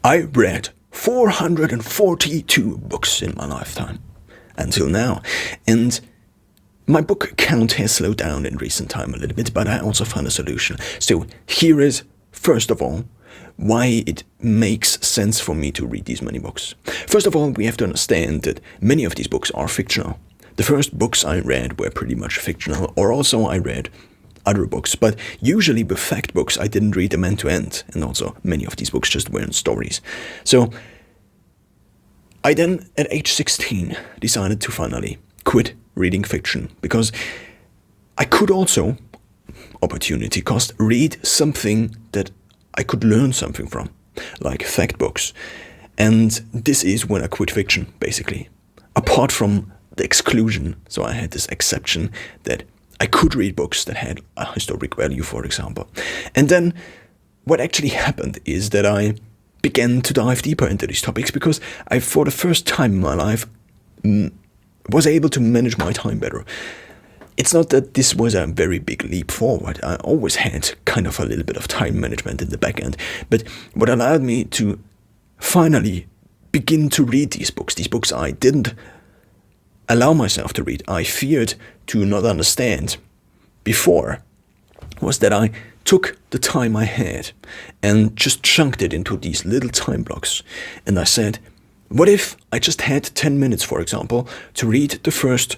I read 442 books in my lifetime until now, and my book count has slowed down in recent time a little bit, but I also found a solution. So here is, first of all, why it makes sense for me to read these many books. First of all, we have to understand that many of these books are fictional. The first books I read were pretty much fictional, or also I read other books, but usually with fact books I didn't read them end to end, and also many of these books just weren't stories. So I then, at age 16, decided to finally quit reading fiction, because I could also, opportunity cost, read something that I could learn something from, like fact books. And this is when I quit fiction, basically. Apart from the exclusion, so I had this exception that I could read books that had a historic value, for example. And then what actually happened is that I began to dive deeper into these topics, because I, for the first time in my life, was able to manage my time better. It's not that this was a very big leap forward. I always had kind of a little bit of time management in the back end. But what allowed me to finally begin to read these books I didn't allow myself to read, I feared to not understand before, was that I took the time I had and just chunked it into these little time blocks. And I said, what if I just had 10 minutes, for example, to read the first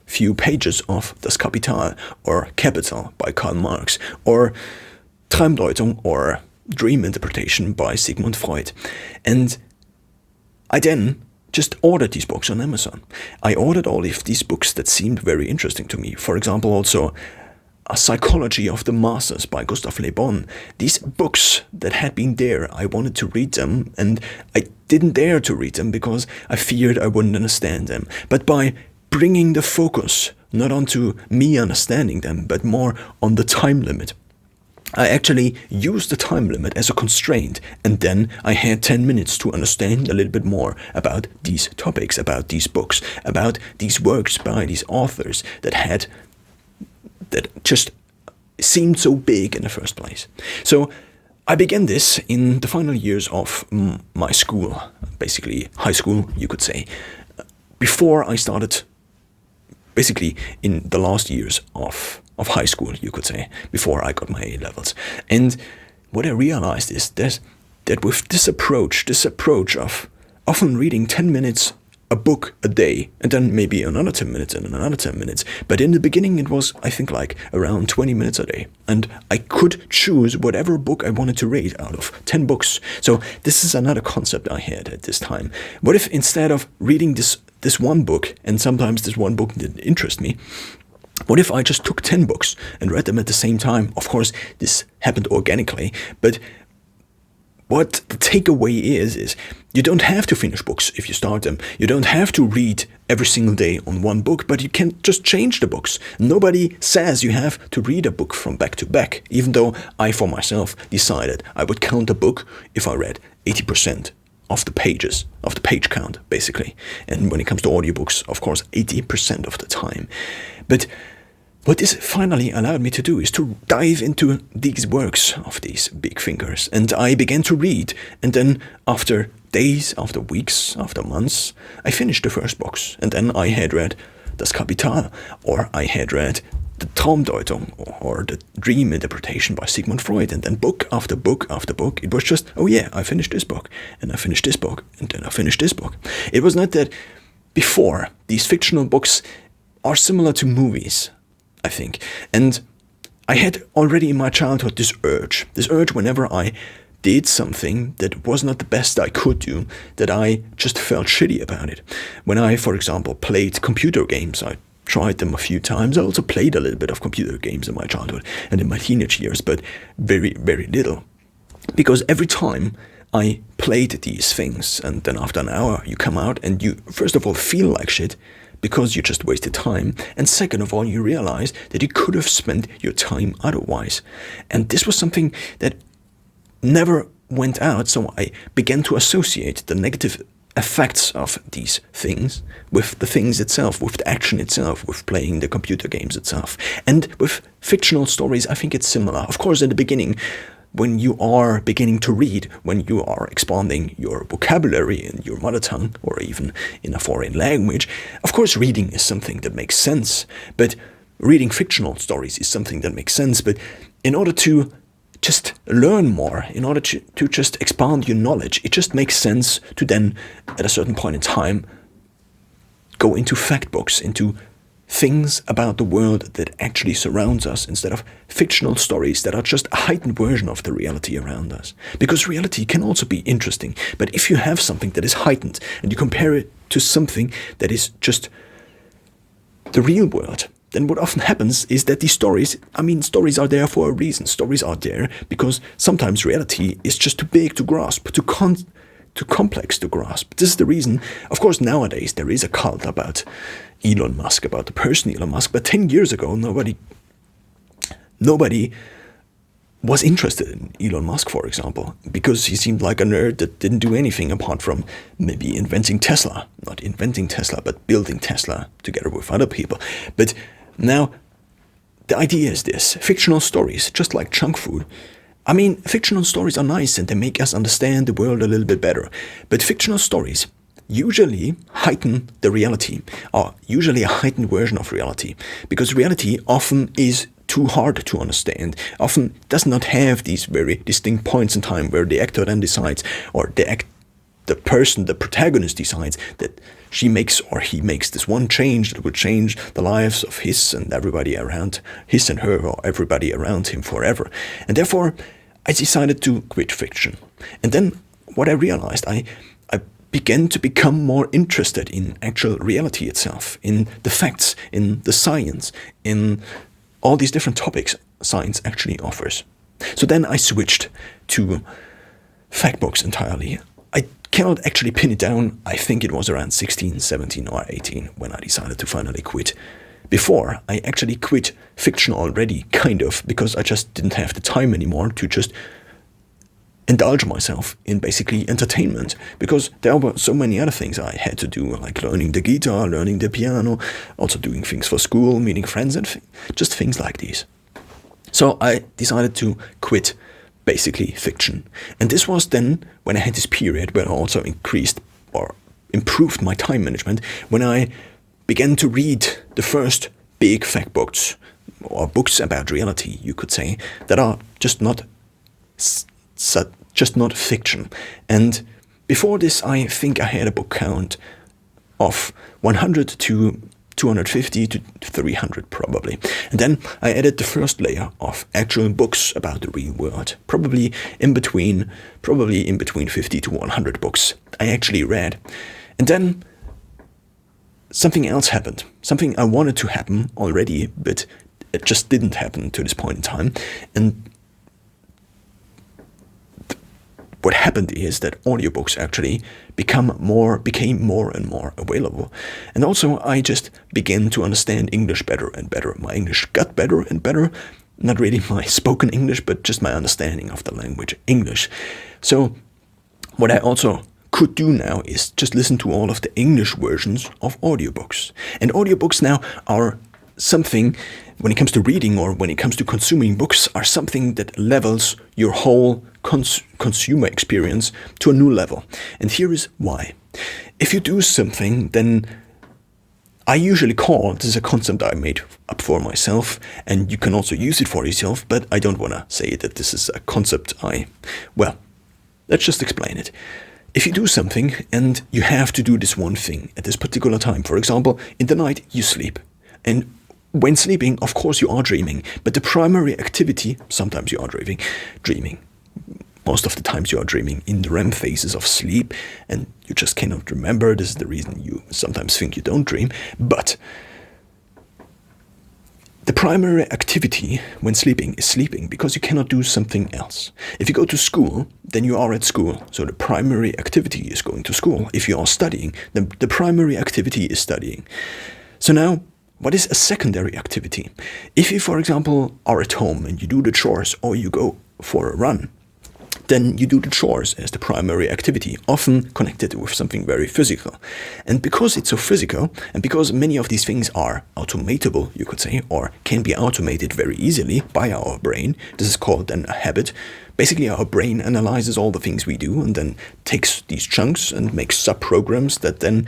few pages of Das Kapital or Capital by Karl Marx, or Traumdeutung or Dream Interpretation by Sigmund Freud. And I then just ordered these books on Amazon. I ordered all of these books that seemed very interesting to me. For example, also A Psychology of the Masses by Gustav Le Bon. These books that had been there, I wanted to read them, and I didn't dare to read them because I feared I wouldn't understand them. But by bringing the focus not onto me understanding them, but more on the time limit, I actually used the time limit as a constraint, and then I had 10 minutes to understand a little bit more about these topics, about these books, about these works by these authors that just seemed so big in the first place. So I began this in the final years of my school, basically high school, you could say, before I started, basically in the last years of high school, you could say, before I got my A levels. And what I realized is that with this approach of often reading 10 minutes a book a day, and then maybe another 10 minutes and another 10 minutes. But in the beginning it was, I think, like around 20 minutes a day. And I could choose whatever book I wanted to read out of 10 books. So this is another concept I had at this time. What if instead of reading this one book, and sometimes this one book didn't interest me, what if I just took 10 books and read them at the same time? Of course, this happened organically, but what the takeaway is you don't have to finish books if you start them. You don't have to read every single day on one book, but you can just change the books. Nobody says you have to read a book from back to back, even though I, for myself, decided I would count a book if I read 80% of the pages, of the page count, basically. And when it comes to audiobooks, of course, 80% of the time. But what this finally allowed me to do is to dive into these works of these big thinkers. And I began to read. And then after days, after weeks, after months, I finished the first books. And then I had read Das Kapital, or I had read the Traumdeutung, or the Dream Interpretation by Sigmund Freud. And then book after book after book, it was just, oh yeah, I finished this book, and I finished this book, and then I finished this book. It was not that before, these fictional books are similar to movies, I think. And I had already in my childhood this urge whenever I did something that was not the best I could do, that I just felt shitty about it. When I, for example, played computer games, I tried them a few times. I also played a little bit of computer games in my childhood and in my teenage years, but very, very little. Because every time I played these things, and then after an hour you come out and you, first of all, feel like shit, because you just wasted time, and second of all, you realize that you could have spent your time otherwise. And this was something that never went out, so I began to associate the negative effects of these things with the things itself, with the action itself, with playing the computer games itself. And with fictional stories, I think it's similar. Of course, in the beginning, when you are beginning to read, when you are expanding your vocabulary in your mother tongue or even in a foreign language, of course reading is something that makes sense, but reading fictional stories is something that makes sense. But in order to just learn more, in order to just expand your knowledge, it just makes sense to then, at a certain point in time, go into fact books, into things about the world that actually surrounds us, instead of fictional stories that are just a heightened version of the reality around us. Because reality can also be interesting, but if you have something that is heightened and you compare it to something that is just the real world, then what often happens is that these stories are there for a reason. Stories are there because sometimes reality is just too big to grasp, too complex to grasp. This is the reason, of course, nowadays there is a cult about Elon Musk, about the person Elon Musk, but 10 years ago nobody was interested in Elon Musk, for example, because he seemed like a nerd that didn't do anything apart from maybe inventing Tesla. Not inventing Tesla, but building Tesla together with other people. But now the idea is this: fictional stories, just like junk food. I mean, fictional stories are nice and they make us understand the world a little bit better. But fictional stories usually heighten the reality, or usually a heightened version of reality, because reality often is too hard to understand, often does not have these very distinct points in time where the actor then decides, or the protagonist decides that she makes or he makes this one change that would change the lives of his and her or everybody around him forever. And therefore, I decided to quit fiction. And then what I realized, I began to become more interested in actual reality itself, in the facts, in the science, in all these different topics science actually offers. So then I switched to fact books entirely. I cannot actually pin it down. I think it was around 16, 17 or 18 when I decided to finally quit. Before, I actually quit fiction already, kind of, because I just didn't have the time anymore to just indulge myself in basically entertainment, because there were so many other things I had to do, like learning the guitar, learning the piano, also doing things for school, meeting friends, and just things like these. So I decided to quit basically fiction. And this was then when I had this period where I also increased or improved my time management, when I began to read the first big fact books, or books about reality, you could say, that are just not fiction. And before this, I think I had a book count of 100 to 250 to 300 probably. And then I added the first layer of actual books about the real world, probably in between 50 to 100 books I actually read. And then something else happened, something I wanted to happen already, but it just didn't happen to this point in time. And what happened is that audiobooks actually became more and more available. And also I just began to understand English better and better. My English got better and better. Not really my spoken English, but just my understanding of the language English. So what I also could do now is just listen to all of the English versions of audiobooks. And audiobooks now are something, when it comes to reading or when it comes to consuming books, are something that levels your whole consumer experience to a new level. And here is why. If you do something, then I usually call, this is a concept I made up for myself, and you can also use it for yourself, but I don't want to say that this is a concept let's just explain it. If you do something and you have to do this one thing at this particular time, for example, in the night you sleep. And when sleeping, of course you are dreaming, but the primary activity, sometimes you are dreaming. Most of the times you are dreaming in the REM phases of sleep, and you just cannot remember. This is the reason you sometimes think you don't dream. But the primary activity when sleeping is sleeping, because you cannot do something else. If you go to school, then you are at school. So the primary activity is going to school. If you are studying, then the primary activity is studying. So now, what is a secondary activity? If you, for example, are at home and you do the chores or you go for a run, then you do the chores as the primary activity, often connected with something very physical. And because it's so physical, and because many of these things are automatable, you could say, or can be automated very easily by our brain, this is called then a habit, Basically, our brain analyzes all the things we do and then takes these chunks and makes sub-programs that then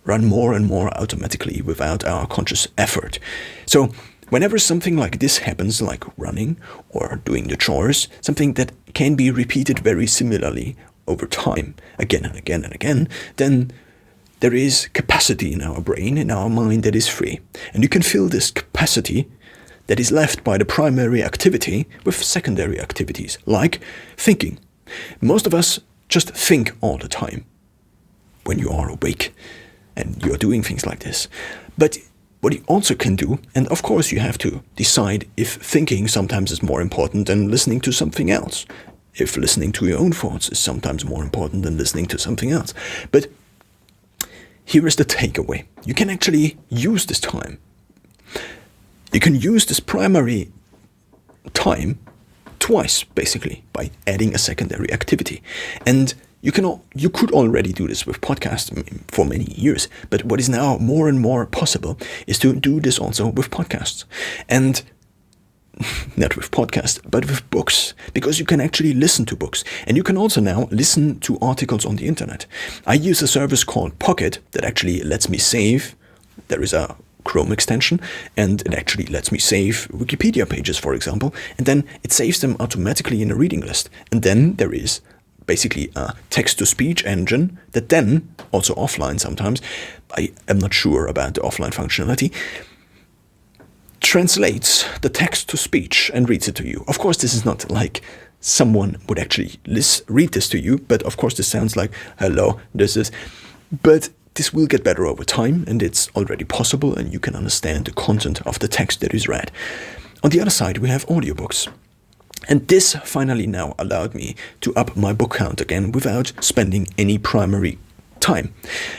run more and more automatically without our conscious effort. So whenever something like this happens, like running or doing the chores, something that can be repeated very similarly over time, again and again and again, then there is capacity in our brain, in our mind, that is free. And you can fill this capacity that is left by the primary activity with secondary activities, like thinking. Most of us just think all the time when you are awake and you're doing things like this. But what you also can do, and of course you have to decide if thinking sometimes is more important than listening to something else, if listening to your own thoughts is sometimes more important than listening to something else. But here is the takeaway. You can actually use this time. You can use this primary time twice, basically, by adding a secondary activity. And you could already do this with podcasts for many years, but what is now more and more possible is to do this also with podcasts. And not with podcasts, but with books, because you can actually listen to books. And you can also now listen to articles on the internet. I use a service called Pocket that actually lets me save. There is a Chrome extension, and it actually lets me save Wikipedia pages, for example, and then it saves them automatically in a reading list. And then there is basically a text-to-speech engine that then, also offline sometimes, I am not sure about the offline functionality, translates the text to speech and reads it to you. Of course, this is not like someone would actually read this to you, but of course this sounds like, hello, this is... But this will get better over time, and it's already possible, and you can understand the content of the text that is read. On the other side, we have audiobooks. And this finally now allowed me to up my book count again without spending any primary time.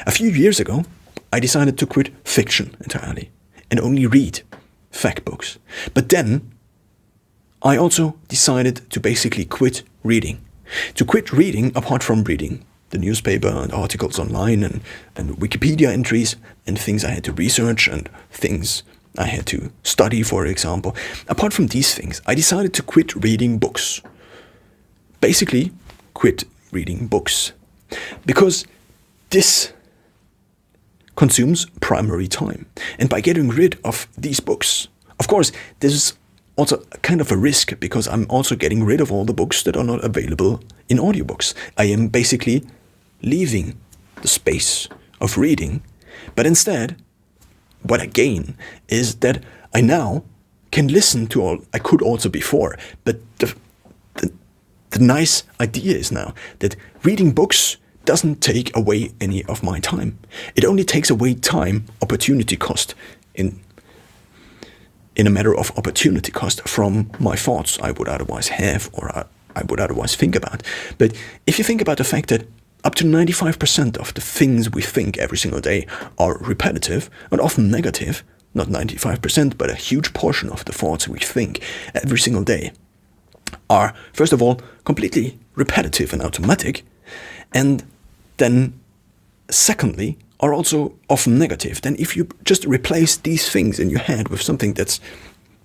A few years ago, I decided to quit fiction entirely and only read fact books. But then I also decided to basically quit reading. To quit reading apart from reading the newspaper and articles online and Wikipedia entries and things I had to research and things I had to study, for example. Apart from these things, I decided to quit reading books. Basically, quit reading books. Because this consumes primary time. And by getting rid of these books, of course, there's also kind of a risk, because I'm also getting rid of all the books that are not available in audiobooks. I am basically leaving the space of reading, but instead, what I gain is that I now can listen to all I could also before. But the nice idea is now that reading books doesn't take away any of my time. It only takes away time, opportunity cost, in a matter of opportunity cost from my thoughts I would otherwise have or I would otherwise think about. But if you think about the fact that up to 95% of the things we think every single day are repetitive and often negative, not 95%, but a huge portion of the thoughts we think every single day are, first of all, completely repetitive and automatic, and then, secondly, are also often negative. Then if you just replace these things in your head with something that's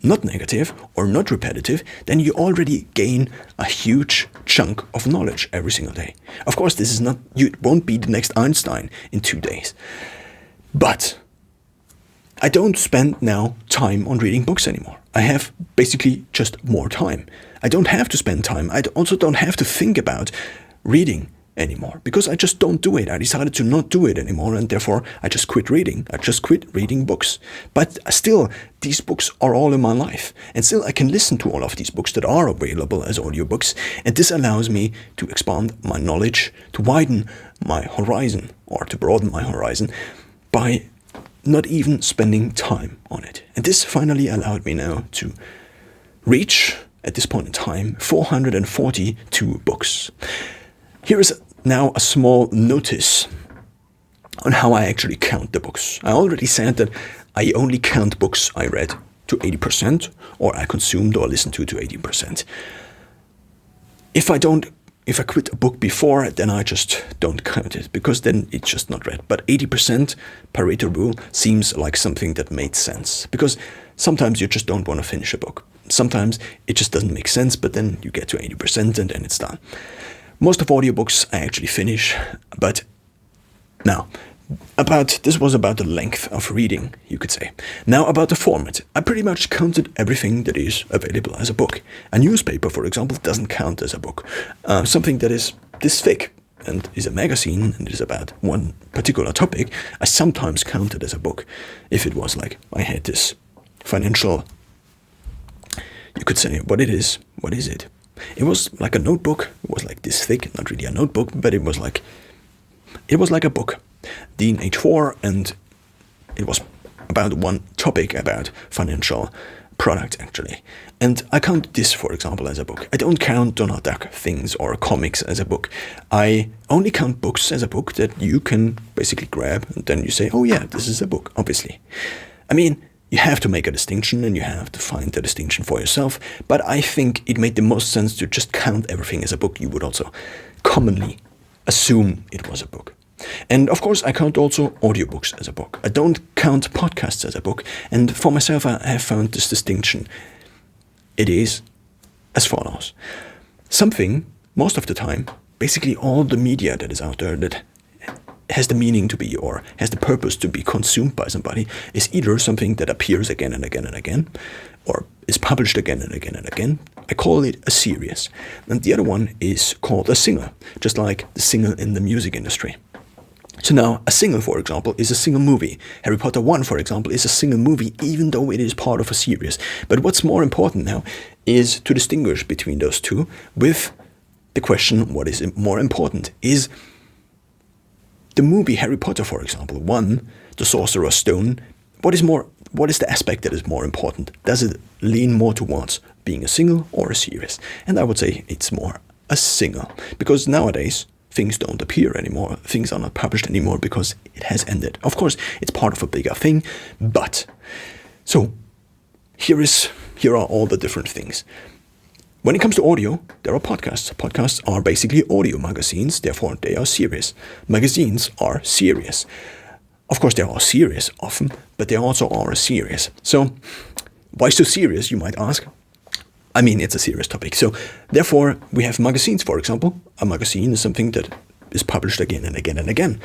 not negative or not repetitive, then you already gain a huge chunk of knowledge every single day. Of course, this is not, you won't be the next Einstein in 2 days. But I don't spend now time on reading books anymore. I have basically just more time. I don't have to spend time. I also don't have to think about reading anymore, because I just don't do it. I decided to not do it anymore, and therefore I just quit reading. I just quit reading books. But still, these books are all in my life, and still I can listen to all of these books that are available as audiobooks, and this allows me to expand my knowledge, to widen my horizon, or to broaden my horizon, by not even spending time on it. And this finally allowed me now to reach, at this point in time, 442 books. Here is now a small notice on how I actually count the books. I already said that I only count books I read to 80%, or I consumed or listened to 80%. If I quit a book before, then I just don't count it, because then it's just not read. But 80% Pareto rule seems like something that made sense, because sometimes you just don't want to finish a book. sometimes it just doesn't make sense, but then you get to 80% and then it's done. Most of audiobooks I actually finish, but now, this was about the length of reading, you could say. Now about the format. I pretty much counted everything that is available as a book. A newspaper, for example, doesn't count as a book. Something that is this thick and is a magazine and is about one particular topic, I sometimes count it as a book. If it was like I had this financial, you could say, what it is, what is it? It was like a notebook. It was like this thick, not really a notebook, but it was like a book. DIN A4, and it was about one topic about financial product actually. And I count this, for example, as a book. I don't count Donald Duck things or comics as a book. I only count books as a book that you can basically grab and then you say, oh yeah, this is a book, obviously. I mean, you have to make a distinction and you have to find the distinction for yourself, but I think it made the most sense to just count everything as a book. You would also commonly assume it was a book. And of course, I count also audiobooks as a book. I don't count podcasts as a book. And for myself, I have found this distinction. It is as follows. Something, most of the time, basically all the media that is out there that has the meaning to be or has the purpose to be consumed by somebody is either something that appears again and again and again, or is published again and again and again. I call it a series. And the other one is called a single, just like the single in the music industry. So now, a single, for example, is a single movie. Harry Potter 1, for example, is a single movie, even though it is part of a series. But what's more important now is to distinguish between those two with the question, what is more important? Is the movie Harry Potter, for example, 1, The Sorcerer's Stone, what is the aspect that is more important? Does it lean more towards being a single or a series? And I would say it's more a single, because nowadays, things don't appear anymore. Things are not published anymore because it has ended. Of course, it's part of a bigger thing, but so here are all the different things. When it comes to audio, there are podcasts. Podcasts are basically audio magazines, therefore they are series. Magazines are series. Of course, they are serious often, but they also are a series. So why so serious, you might ask? I mean, it's a serious topic. So therefore, we have magazines, for example. A magazine is something that is published again and again and again.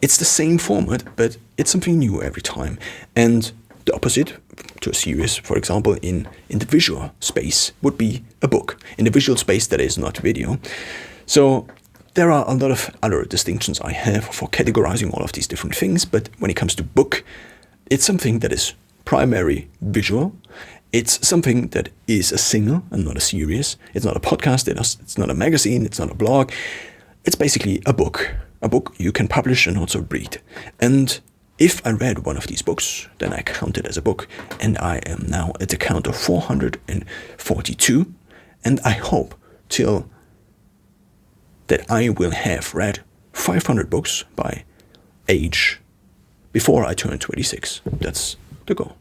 It's the same format, but it's something new every time. And the opposite to a series, for example, in the visual space would be a book. In the visual space, that is not video. So there are a lot of other distinctions I have for categorizing all of these different things. But when it comes to book, it's something that is primary visual. It's something that is a single and not a series. It's not a podcast, it's not a magazine, it's not a blog. It's basically a book. A book you can publish and also read. And if I read one of these books, then I count it as a book. And I am now at a count of 442. And I hope till that I will have read 500 books by age before I turn 26. That's the goal.